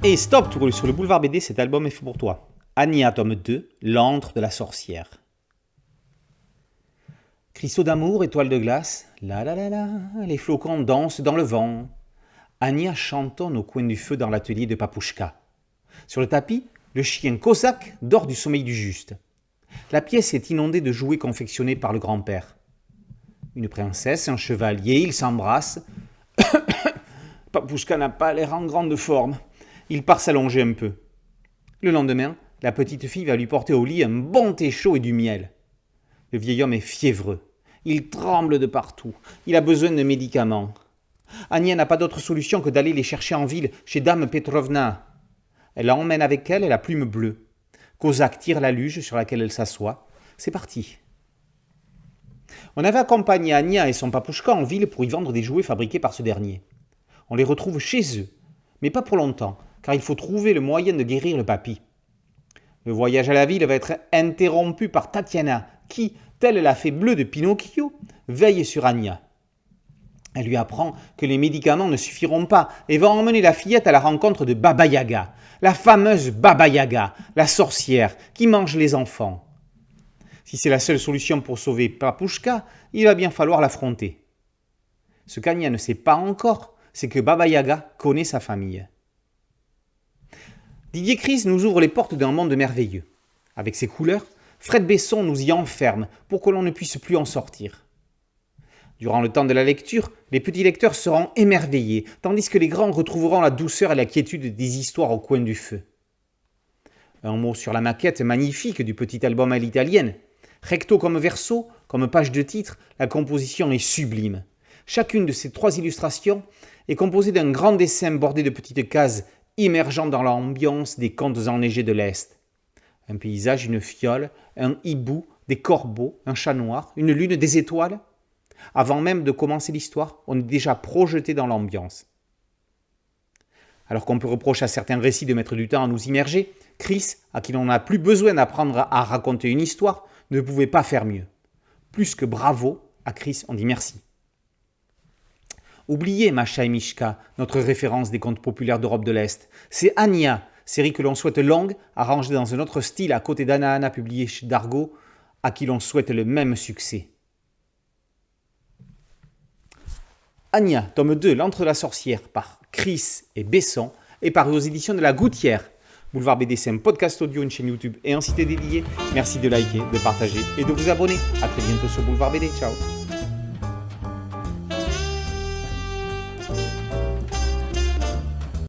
Et stop, tu roules sur le boulevard BD, cet album est fait pour toi. Anya, tome 2, L'antre de la sorcière. Cristaux d'amour, étoiles de glace, la la la la, les flocons dansent dans le vent. Anya chantonne au coin du feu dans l'atelier de Papouchka. Sur le tapis, le chien Cosaque dort du sommeil du juste. La pièce est inondée de jouets confectionnés par le grand-père. Une princesse, un chevalier, ils s'embrassent. Papouchka n'a pas l'air en grande forme. Il part s'allonger un peu. Le lendemain, la petite fille va lui porter au lit un bon thé chaud et du miel. Le vieil homme est fiévreux. Il tremble de partout. Il a besoin de médicaments. Anya n'a pas d'autre solution que d'aller les chercher en ville, chez Dame Petrovna. Elle emmène avec elle la plume bleue. Kozak tire la luge sur laquelle elle s'assoit. C'est parti. On avait accompagné Anya et son papouchka en ville pour y vendre des jouets fabriqués par ce dernier. On les retrouve chez eux, mais pas pour longtemps, car il faut trouver le moyen de guérir le papy. Le voyage à la ville va être interrompu par Tatiana, qui, telle la fée bleue de Pinocchio, veille sur Anya. Elle lui apprend que les médicaments ne suffiront pas et va emmener la fillette à la rencontre de Baba Yaga, la fameuse Baba Yaga, la sorcière qui mange les enfants. Si c'est la seule solution pour sauver Papouchka, il va bien falloir l'affronter. Ce qu'Anya ne sait pas encore, c'est que Baba Yaga connaît sa famille. Didier Chris nous ouvre les portes d'un monde merveilleux. Avec ses couleurs, Fred Besson nous y enferme pour que l'on ne puisse plus en sortir. Durant le temps de la lecture, les petits lecteurs seront émerveillés, tandis que les grands retrouveront la douceur et la quiétude des histoires au coin du feu. Un mot sur la maquette magnifique du petit album à l'italienne. Recto comme verso, comme page de titre, la composition est sublime. Chacune de ces 3 illustrations est composée d'un grand dessin bordé de petites cases immergeant dans l'ambiance des contes enneigés de l'Est. Un paysage, une fiole, un hibou, des corbeaux, un chat noir, une lune, des étoiles. Avant même de commencer l'histoire, on est déjà projeté dans l'ambiance. Alors qu'on peut reprocher à certains récits de mettre du temps à nous immerger, Chris, à qui l'on n'a plus besoin d'apprendre à raconter une histoire, ne pouvait pas faire mieux. Plus que bravo, à Chris, on dit merci. Oubliez Masha et Mishka, notre référence des contes populaires d'Europe de l'Est. C'est Anya, série que l'on souhaite longue, arrangée dans un autre style à côté d'Anna, publié chez Dargaud, à qui l'on souhaite le même succès. Anya, tome 2, L'antre de la sorcière, par Chris et Besson, est paru aux éditions de La Gouttière. Boulevard BD, c'est un podcast audio, une chaîne YouTube et un site dédié. Merci de liker, de partager et de vous abonner. A très bientôt sur Boulevard BD. Ciao.